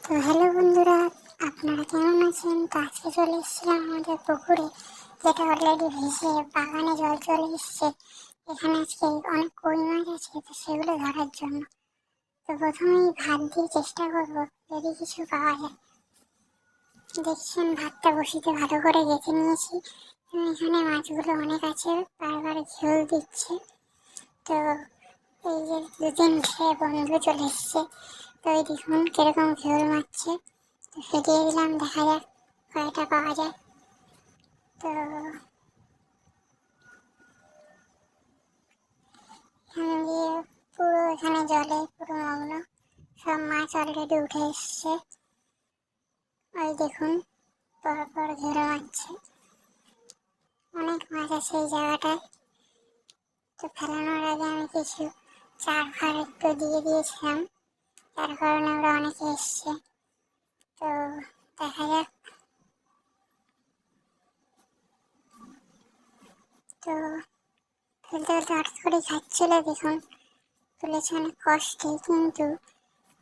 তো হ্যালো বন্ধুরা, আপনারা কেমন আছেন? তো আজকে চলে এসেছিলাম আমাদের পুকুরে, যেটা অলরেডি ভেসে বাগানে জল চলে এসছে। এখানে আজকে অনেক কই মাছ আছে, তো সেগুলো ধরার জন্য। তো প্রথমেই ভাত দিয়ে চেষ্টা করবো যদি কিছু পাওয়া যায়। দেখছেন, ভাতটা বসিতে ভালো করে গেঁথে নিয়েছি। এখানে মাছগুলো অনেক আছে, বারবার ঝোল দিচ্ছে। তো এই যে 2-3টে বন্ধু চলে এসছে, তো এই দেখুন কিরকম ঝোল মারছে। তো ফেটিয়ে দিলাম, দেখা যাক কয়টা পাওয়া যায়। তো এখান দিয়ে পুরো এখানে জলে পুরো মগ্ন, সব মাছ অলরেডি উঠে এসছে। ওই দেখুন পরপর ঝোল মারছে, অনেক মাছ আছে এই জায়গাটায়। তো ফেলানোর আগে আমি কিছু চার ফার একটু দিয়ে দিয়েছিলাম, যার কারণে ওরা অনেকে এসছে। তো দেখা যাক। তো ফেলতে ফেলতে হঠাৎ করে খাচ্ছিল, দেখুন তুলেছে অনেক কষ্টে, কিন্তু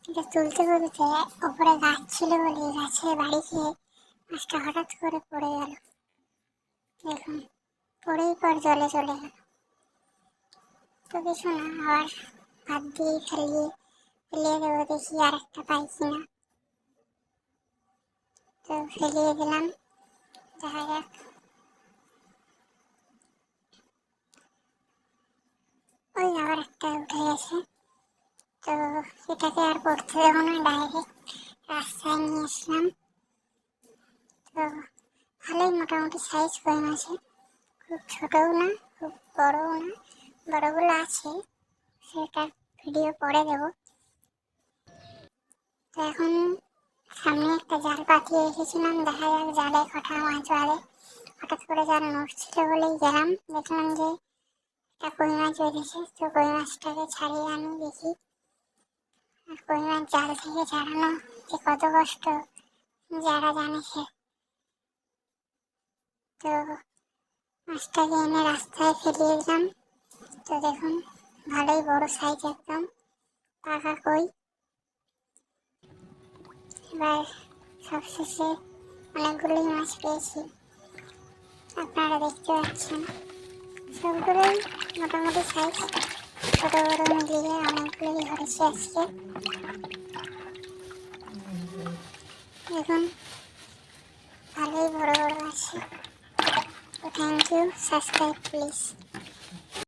এটা তুলতে বলতে ওপরে গাছ ছিল বলে গাছের বাড়ি খেয়ে মাছটা হঠাৎ করে পড়ে গেল। দেখুন পড়েই পর জলে চলে গেল। তো কিছু না, আবার ভাত দিয়ে ফেলিয়ে দেবো, দেখি আর একটা পাই কিনা। তো ফেলিয়ে দিলাম, দেখা যাক। ওই আবার একটা উঠে গেছে। তো এটাকে আর পড়তে দেবো না, ডাইরেক্ট রাস্তায় নিয়ে আসলাম। তো ভালোই মোটামুটি সাইজ কই মাছে, খুব ছোটও না খুব বড়ও না, বড়গুলো আছে, সেটা ভিডিও পরে দেব। তো এখন সামনে একটা জাল পাতিয়ে রেখেছিলাম, দেখা যাক জালে কটা মাছ বাঁধে। হঠাৎ করে জাল নড়ছিল বলেই গেলাম, দেখলাম যে একটা কই মাছ বেঁধেছে। তো কই মাছটাকে ছাড়িয়ে আনি দেখি। আর কই মাছ জাল থেকে ছাড়ানো যে কত কষ্ট, যারা জানে সে। তো মাছটাকে এনে রাস্তায় ফেলিয়ে দিলাম। তো দেখুন ভালোই বড় সাইজ, একদম পাকা কই। এবার সবশেষে অনেকগুলোই মাছ পেয়েছি, আপনারা দেখতে পাচ্ছেন। সবগুলোই মোটামুটি সাইজ, ছোটো বড়ো মিলিয়ে অনেকগুলোই ধরেছি আজকে। দেখুন ভালোই বড় বড় আছে। তো থ্যাংক ইউ, সাবস্ক্রাইব প্লিজ।